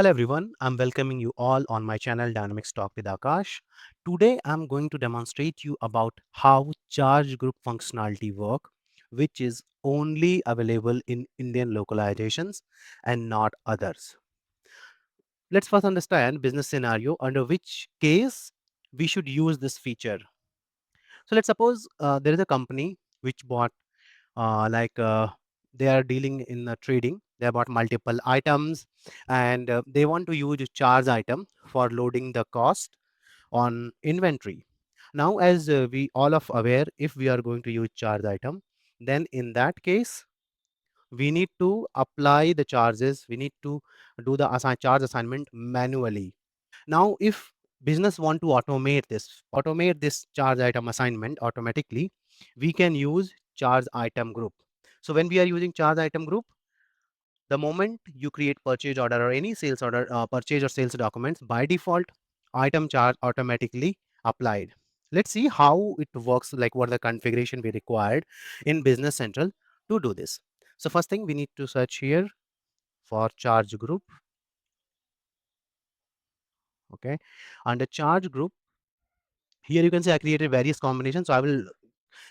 Hello everyone, I'm welcoming you all on my channel Dynamics Talk with Akash. Today I'm going to demonstrate you about how charge group functionality work, which is only available in Indian localizations and not others. Let's first understand business scenario under which case we should use this feature. So let's suppose there is a company which bought they are dealing in trading. They bought multiple items and they want to use charge item for loading the cost on inventory. Now, as we all of aware, if we are going to use charge item, then in that case, we need to apply the charges. We need to do the charge assignment manually. Now, if business want to automate this charge item assignment automatically, we can use charge item group. So when we are using charge item group, the moment you create purchase order or any sales order, purchase or sales documents, by default, item charge automatically applied. Let's see how it works, like what the configuration we required in Business Central to do this. So first thing we need to search here for charge group. Okay. Under charge group, here you can see I created various combinations. So I will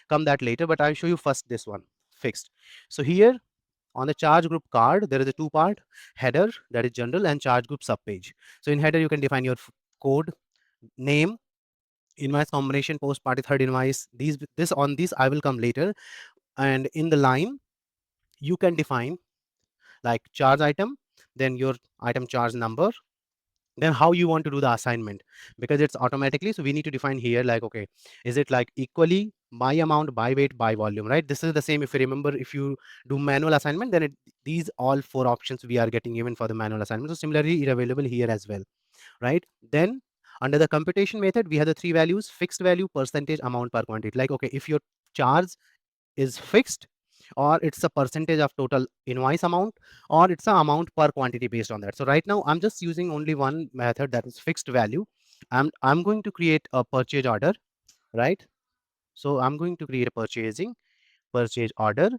come that later, but I'll show you first this one fixed. So here on the charge group card, there is a two part header, that is general, and charge group subpage. So in header, you can define your code, name, invoice combination, post party, third invoice. This I will come later. And in the line, you can define like charge item, then your item charge number, then how you want to do the assignment, because it's automatically. So we need to define here like, okay, is it like equally by amount, by weight, by volume, right? This is the same. If you remember, if you do manual assignment, then these all four options we are getting even for the manual assignment. So similarly, it available here as well, right? Then under the computation method, we have the three values: fixed value, percentage, amount per quantity. Like, okay, if your charge is fixed, or it's a percentage of total invoice amount, or it's a amount per quantity based on that. So right now I'm just using only one method, that is fixed value. I'm going to create a purchase order, right? So I'm going to create a purchase order.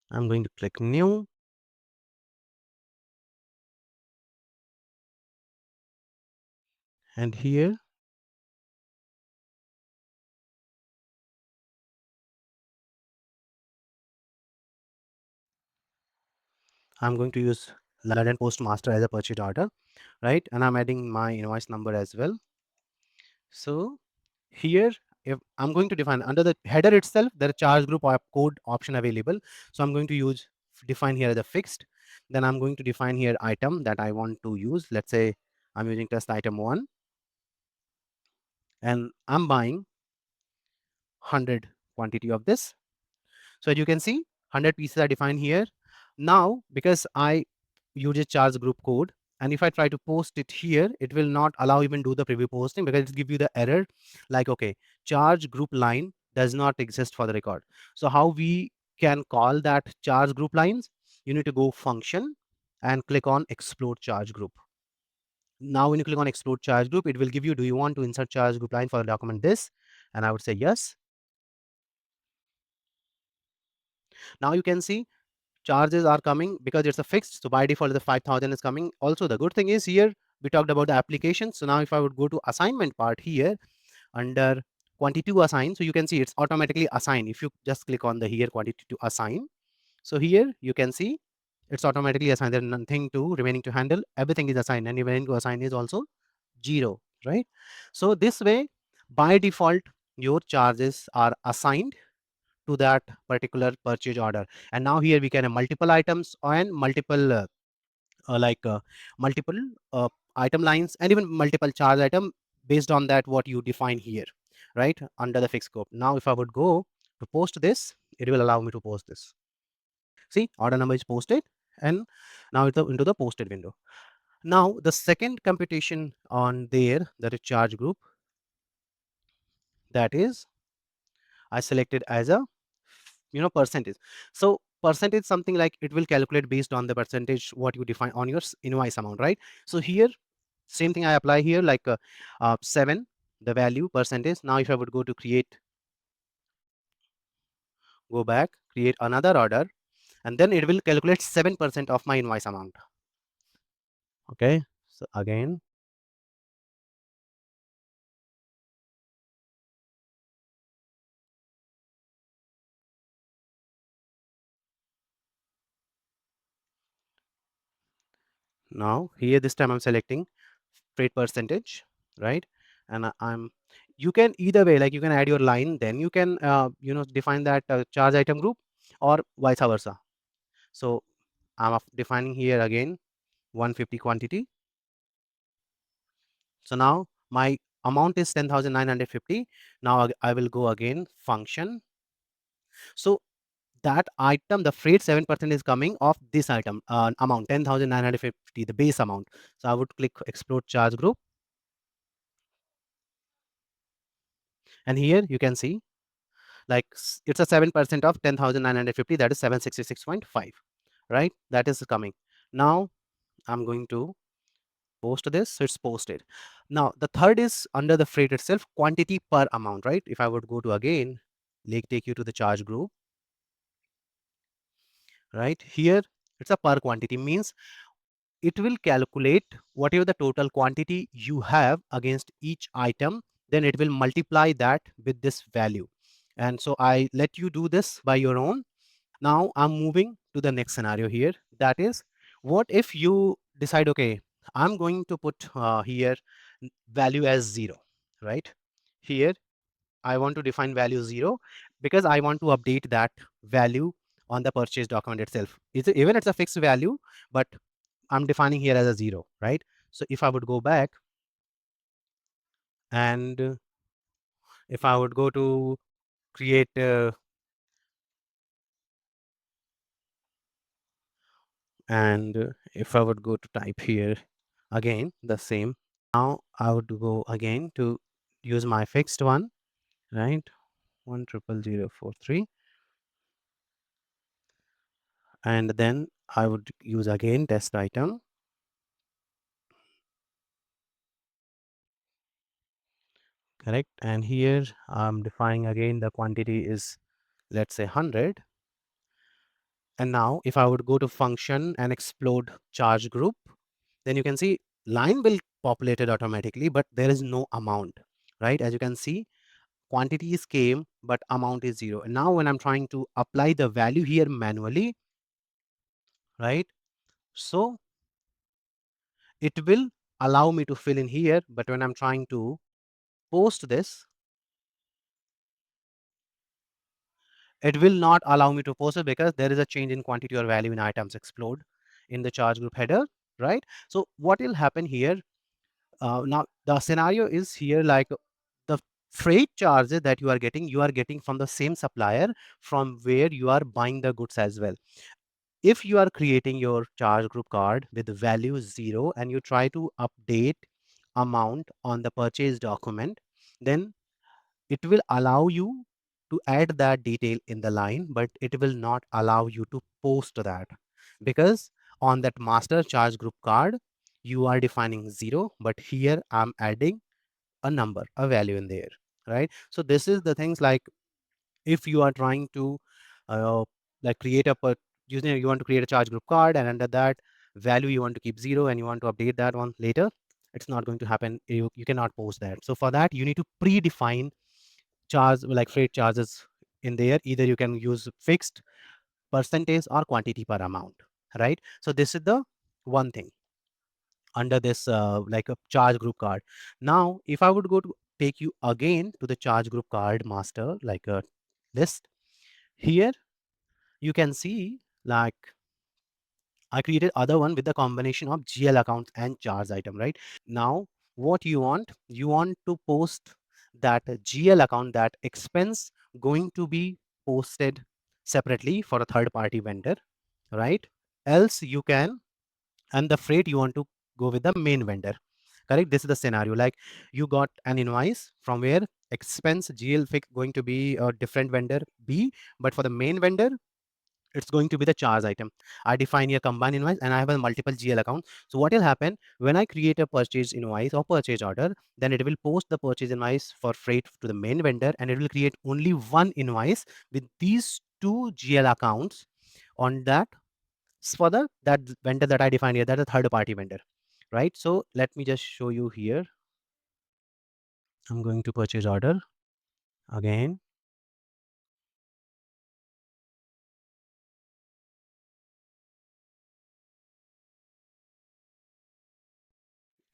I'm going to click new, and here I'm going to use London Postmaster as a purchase order, right? And I'm adding my invoice number as well. So here, if I'm going to define under the header itself, there are charge group or code option available. So I'm going to use define here the fixed. Then I'm going to define here item that I want to use. Let's say I'm using test item 1, and I'm buying 100 quantity of this. So as you can see, 100 pieces are defined here. Now, because I use a charge group code, and if I try to post it here, it will not allow even do the preview posting, because it give you the error like, okay, charge group line does not exist for the record. So how we can call that charge group lines? You need to go function and click on explode charge group. Now when you click on explode charge group, it will give you, do you want to insert charge group line for the document this? And I would say yes. Now you can see charges are coming because it's a fixed. So by default, the 5,000 is coming. Also, the good thing is here, we talked about the application. So now if I would go to assignment part here under quantity to assign, so you can see it's automatically assigned. If you just click on the here quantity to assign, so here you can see it's automatically assigned. There's nothing to remaining to handle. Everything is assigned, and remaining to assign is also 0, right? So this way, by default, your charges are assigned to that particular purchase order. And now here we can have multiple items and multiple uh, like uh, multiple item lines, and even multiple charge item based on that what you define here, right, under the fixed scope. Now if I would go to post this, it will allow me to post this. See, order number is posted, and now it's into the posted window. Now the second computation on there, that is charge group, that is I selected as a percentage. So percentage something like it will calculate based on the percentage what you define on your invoice amount, right? So here same thing I apply here, like 7 the value percentage. Now if I would go to create, go back, create another order, and then it will calculate 7% of my invoice amount. Okay, so again, now here this time I'm selecting freight percentage, right? And I'm you can either way, like you can add your line, then you can define that charge item group, or vice versa. So I'm defining here again 150 quantity. So now my amount is 10,950. Now I will go again function. So that item, the freight 7% is coming off this item amount 10,950, the base amount. So I would click explode charge group, and here you can see like it's a 7% of 10,950, that is 766.5, right? That is coming. Now I'm going to post this, so it's posted. Now the third is under the freight itself, quantity per amount, right? If I would go to again, take you to the charge group, right here, it's a per quantity, means it will calculate whatever the total quantity you have against each item, then it will multiply that with this value. And so I let you do this by your own. Now I'm moving to the next scenario here. That is, what if you decide, okay, I'm going to put here value as 0, right? Here I want to define value 0 because I want to update that value on the purchase document itself. Even it's a fixed value, but I'm defining here as a 0, right? So if I would go back, and if I would go to create and if I would go to type here again the same, now I would go again to use my fixed one, right? 1000043, and then I would use again test item, correct? And here I'm defining again the quantity is, let's say, 100. And now if I would go to function and explode charge group, then you can see line will populate it automatically, but there is no amount, right? As you can see, quantities came, but amount is 0. And now when I'm trying to apply the value here manually, right? So it will allow me to fill in here, but when I'm trying to post this, it will not allow me to post it because there is a change in quantity or value in items explode in the charge group header, right? So what will happen here? Now the scenario is here, like the freight charges that you are getting from the same supplier from where you are buying the goods as well. If you are creating your charge group card with value 0 and you try to update amount on the purchase document, then it will allow you to add that detail in the line, but it will not allow you to post that because on that master charge group card, you are defining 0, but here I'm adding a number, a value in there, right? So this is the things, like if you are trying to uh, like create a using, you want to create a charge group card, and under that value you want to keep 0 and you want to update that one later, it's not going to happen. You cannot post that. So for that you need to predefine charge, like freight charges in there. Either you can use fixed percentage or quantity per amount, right? So this is the one thing under this like a charge group card. Now if I would go to take you again to the charge group card master, like a list, here you can see, like I created other one with the combination of GL accounts and charge item, right? Now what you want to post that GL account, that expense going to be posted separately for a third party vendor, right? Else you can, and the freight you want to go with the main vendor, correct? This is the scenario, like you got an invoice from where expense GL fix going to be a different vendor B, but for the main vendor it's going to be the charge item. I define here combined invoice and I have a multiple GL account. So what will happen when I create a purchase invoice or purchase order, then it will post the purchase invoice for freight to the main vendor, and it will create only one invoice with these two GL accounts on that for that vendor that I defined here, that is a third party vendor, right? So let me just show you here. I'm going to purchase order again.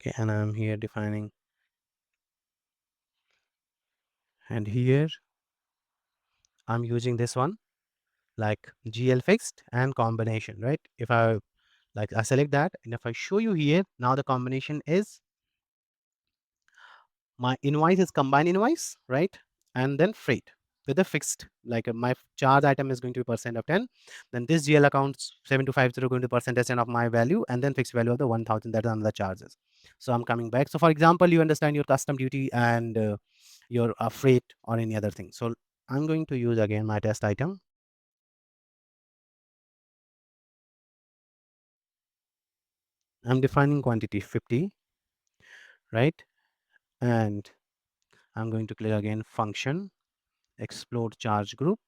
Okay, and I'm here defining, and here I'm using this one like GL fixed and combination, right? If I like I select that, and if I show you here, now the combination is my invoice is combined invoice, right? And then freight with a fixed, like my charge item is going to be percent of 10. Then this GL accounts 7250 going to percentage 10 of my value, and then fixed value of the 1000, that is another charges. So I'm coming back. So for example, you understand your custom duty and your freight or any other thing. So I'm going to use again my test item. I'm defining quantity 50, right? And I'm going to click again function, explode charge group.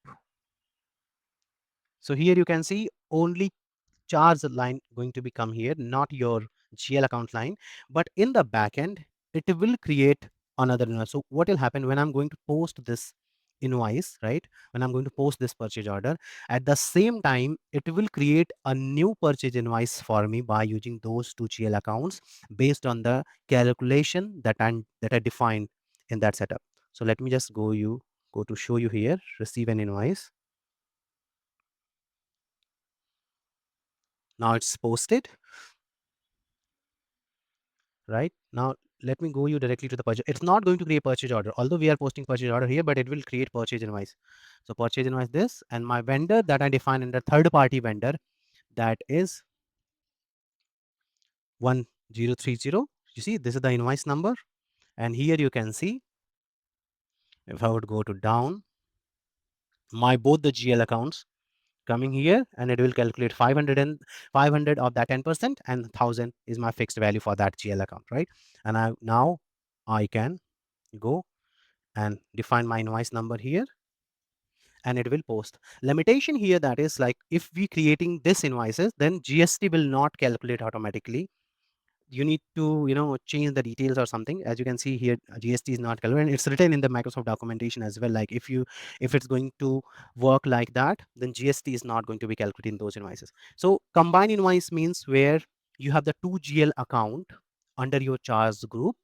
So here you can see only charge line going to become here, not your GL account line. But in the backend, it will create another invoice. So what will happen when I'm going to post this invoice, right? When I'm going to post this purchase order, at the same time, it will create a new purchase invoice for me by using those two GL accounts based on the calculation that I defined in that setup. So let me just go to show you here, receive an invoice. Now it's posted. Right now, let me go you directly to the purchase. It's not going to create purchase order, although we are posting purchase order here, but it will create purchase invoice. So purchase invoice this, and my vendor that I define under third party vendor, that is 1030. You see, this is the invoice number, and here you can see, if I would go to down, my both the GL accounts coming here, and it will calculate 500 of that 10%, and 1000 is my fixed value for that GL account, right? And now I can go and define my invoice number here, and it will post. Limitation here, that is like if we creating this invoices, then GST will not calculate automatically. You need to change the details or something. As you can see here, GST is not calculated. It's written in the Microsoft documentation as well, like if it's going to work like that, then GST is not going to be calculated in those invoices. So combined invoice means where you have the two GL account under your charge group.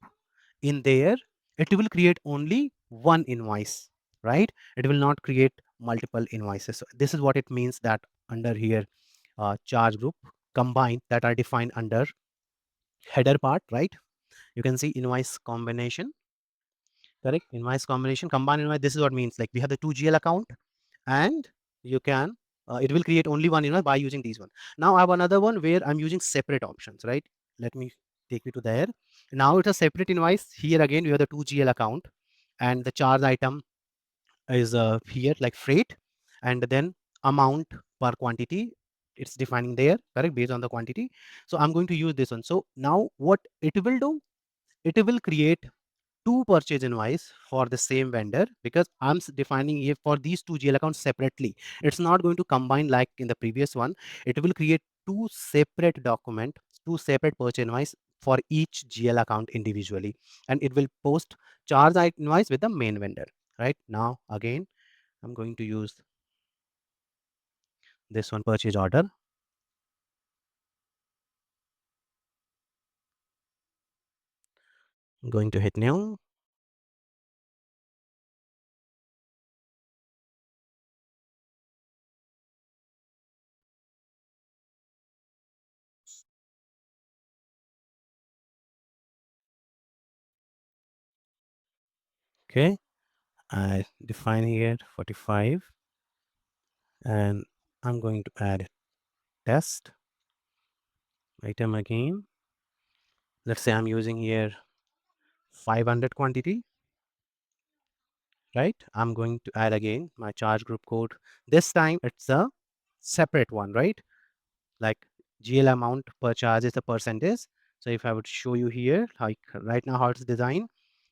In there, it will create only one invoice, right? It will not create multiple invoices. So this is what it means, that under here, charge group combined, that are defined under header part, right? You can see invoice combination, correct? Invoice combination, combined invoice. This is what means, like we have the two GL account, and you can it will create only one invoice by using these one. Now I have another one where I'm using separate options, right? Let me take you to there. Now it's a separate invoice. Here again, we have the two GL account, and the charge item is here like freight, and then amount per quantity, it's defining there, correct, based on the quantity. So I'm going to use this one. So now what it will do, it will create two purchase invoice for the same vendor, because I'm defining here for these two GL accounts separately. It's not going to combine like in the previous one. It will create two separate document, two separate purchase invoice for each GL account individually, and it will post charge invoice with the main vendor. Right now, again, I'm going to use this one, purchase order. I'm going to hit new. Okay, I define here 45, and I'm going to add test item again. Let's say I'm using here 500 quantity, right? I'm going to add again my charge group code. This time it's a separate one, right? Like GL amount per charge is a percentage. So if I would show you here, like right now how it's designed,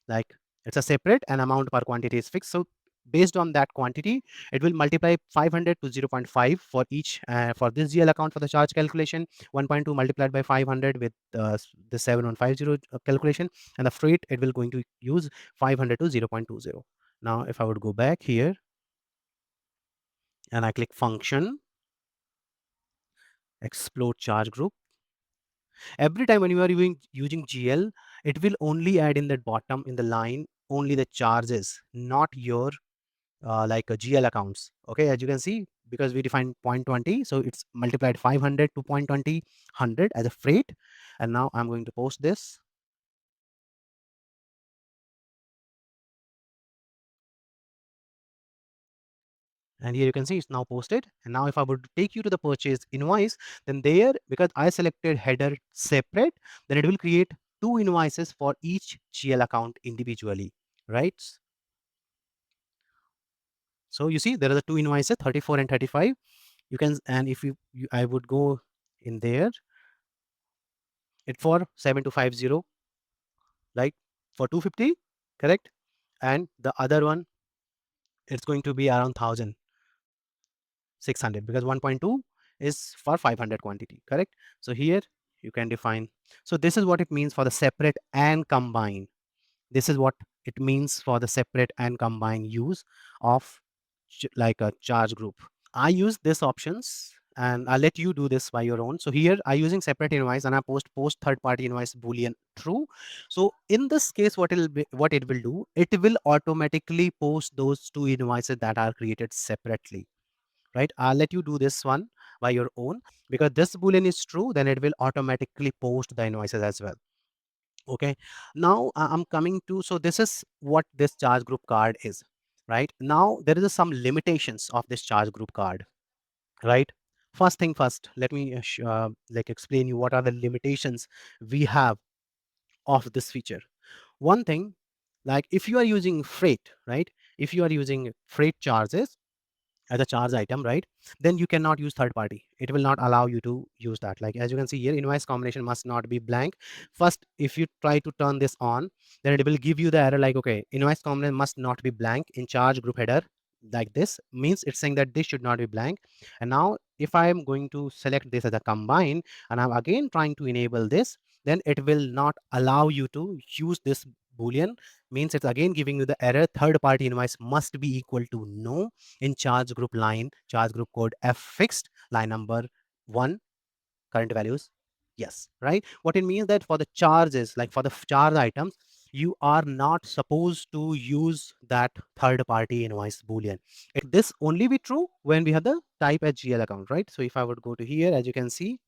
like it's a separate, and amount per quantity is fixed. So based on that quantity, it will multiply 500 to 0.5 for each, for this GL account for the charge calculation, 1.2 multiplied by 500 with the 7150 calculation, and the freight, it will going to use 500 to 0.20. Now, if I would go back here and I click function, explode charge group, every time when you are using GL, it will only add in the bottom in the line only the charges, not your like a GL accounts. Okay, as you can see, because we defined 0.20, so it's multiplied 500 to 0.20 100 as a freight. And now I'm going to post this. And here you can see it's now posted. And now if I would take you to the purchase invoice, then there, because I selected header separate, then it will create two invoices for each GL account individually, right? So you see there are the two invoices, 34 and 35. You can, and if I would go in there, it for 7250, like for 250, correct? And the other one, it's going to be around 1600 because 1.2 is for 500 quantity, correct? So here you can define. So this is what it means for the separate and combine. This is what it means for the separate and combine use of like a charge group. I use these options and I'll let you do this by your own. So here I using separate invoice and I post third party invoice boolean true. So in this case, what it will do, it will automatically post those two invoices that are created separately, right? I'll let you do this one by your own, because this boolean is true, then it will automatically post the invoices as well. Okay, now I'm coming to, so this is what this charge group card is. Right now there is some limitations of this charge group card, right? First thing first, let me like explain you what are the limitations we have of this feature. One thing, like if you are using freight, right? If you are using freight charges as a charge item, right, then you cannot use third party. It will not allow you to use that. Like as you can see here, invoice combination must not be blank. First, if you try to turn this on, then it will give you the error like, okay, invoice combination must not be blank in charge group header. Like this means it's saying that this should not be blank. And now if I am going to select this as a combine and I'm again trying to enable this, then it will not allow you to use this boolean. Means it's again giving you the error, third party invoice must be equal to no in charge group line, charge group code F fixed, line number 1, current values yes, right? What it means that for the charges, like for the charge items, you are not supposed to use that third party invoice boolean. This only be true when we have the type as GL account, right? So if I would go to here, as you can see,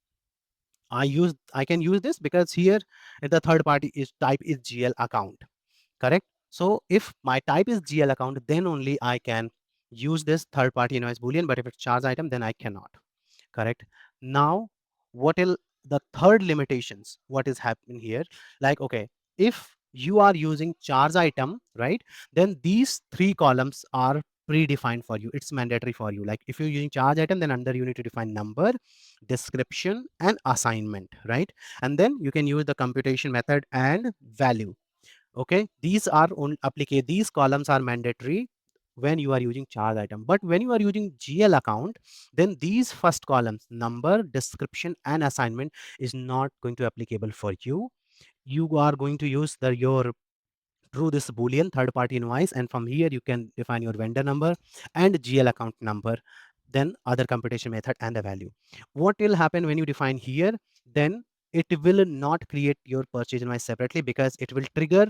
I can use this because here the third party is type is GL account, correct? So if my type is GL account, then only I can use this third party invoice boolean, but if it's charge item, then I cannot, correct? Now, what is the third limitations? What is happening here? Like, okay, if you are using charge item, right, then these three columns are predefined for you. It's mandatory for you. Like if you're using charge item, then under you need to define number, description, and assignment, right? And then you can use the computation method and value. Okay, these are on applicate, these columns are mandatory when you are using charge item. But when you are using GL account, then these first columns, number, description, and assignment, is not going to applicable for you. You are going to use your through this boolean third party invoice, and from here you can define your vendor number and GL account number, then other computation method and the value. What will happen when you define here, then it will not create your purchase invoice separately because it will trigger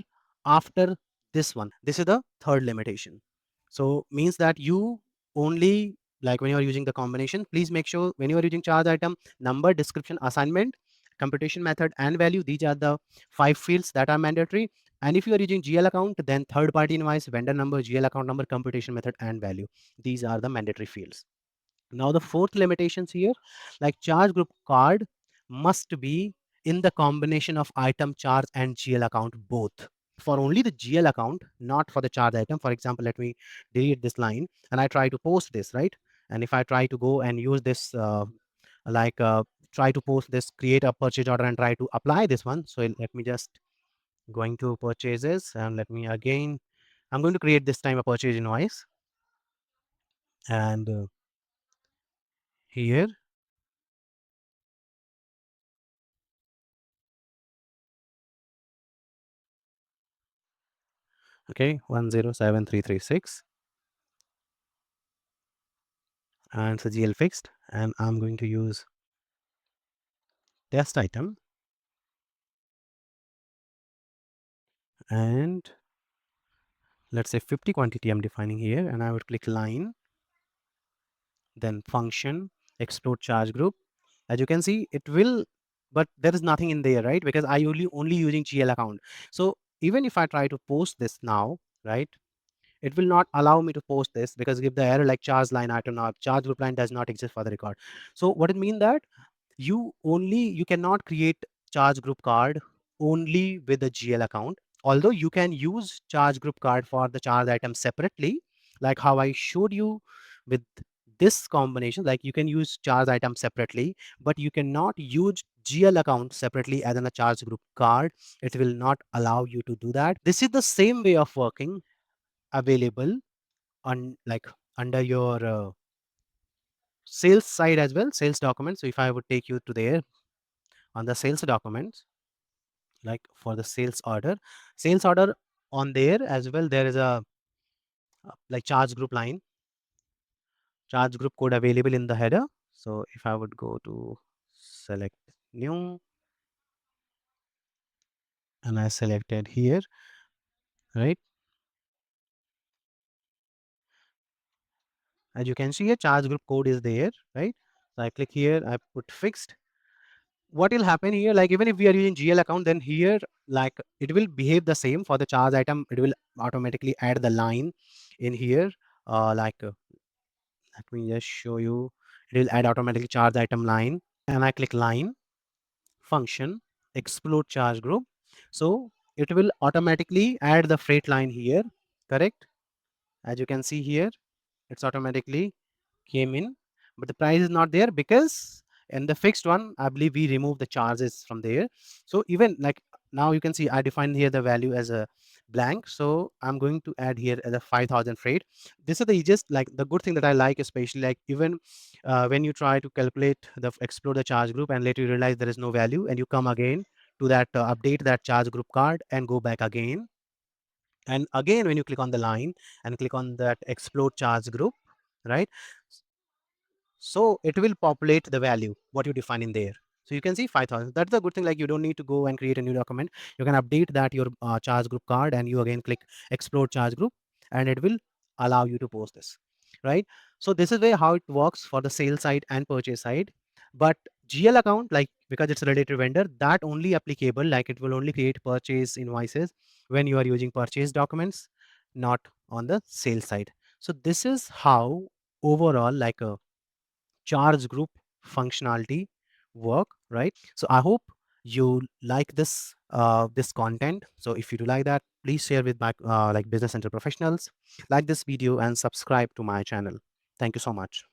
after this one. This is the third limitation. So means that you only, like when you are using the combination, please make sure when you are using charge item, number, description, assignment, computation method, and value, these are the 5 fields that are mandatory. And if you are using GL account, then third party invoice, vendor number, GL account number, computation method, and value, these are the mandatory fields. Now the fourth limitations here, like charge group card must be in the combination of item charge and GL account both. For only the GL account, not for the charge item. For example, let me delete this line and I try to post this, right? And if I try to go and use this, like try to post this, create a purchase order and try to apply this one. So let me just going to purchases and let me again, I'm going to create this time a purchase invoice. And here, okay, 107336, and it's a GL fixed, and I'm going to use test item, and let's say 50 quantity I'm defining here, and I would click line, then function, explode charge group. As you can see, it will, but there is nothing in there, right? Because I only using GL account. So even if I try to post this now, right, it will not allow me to post this because give the error like charge line item now, charge group line does not exist for the record. So what it mean that you cannot create charge group card only with a GL account. Although you can use charge group card for the charge item separately, like how I showed you with this combination, like you can use charge item separately, but you cannot use GL account separately as in a charge group card. It will not allow you to do that. This is the same way of working available on like under your sales side as well, sales documents. So if I would take you to there on the sales documents, like for the sales order on there as well, there is a like charge group line, charge group code available in the header. So if I would go to select new, and I selected here, right? As you can see here, charge group code is there, right? So I click here, I put fixed. What will happen here, like even if we are using GL account, then here like it will behave the same for the charge item. It will automatically add the line in here, let me just show you. It will add automatically charge item line, and I click line, function, explode charge group. So it will automatically add the freight line here, correct? As you can see here, it's automatically came in, but the price is not there because in the fixed one, I believe we remove the charges from there. So even like now you can see I define here the value as a blank. So I'm going to add here as a 5,000 freight. This is the easiest, like the good thing that I like, especially like even when you try to calculate the explore the charge group and later you realize there is no value and you come again to that update that charge group card and go back again. And again, when you click on the line and click on that explode charge group, right? So it will populate the value, what you define in there. So you can see 5,000. That's the good thing. Like you don't need to go and create a new document. You can update that your charge group card and you again click explode charge group and it will allow you to post this, right? So this is where how it works for the sales side and purchase side. But GL account, like because it's a related vendor, that only applicable, like it will only create purchase invoices when you are using purchase documents, not on the sales side. So this is how overall like a charge group functionality work, right? So I hope you like this content. So if you do like that, please share with my like business center professionals, like this video and subscribe to my channel. Thank you so much.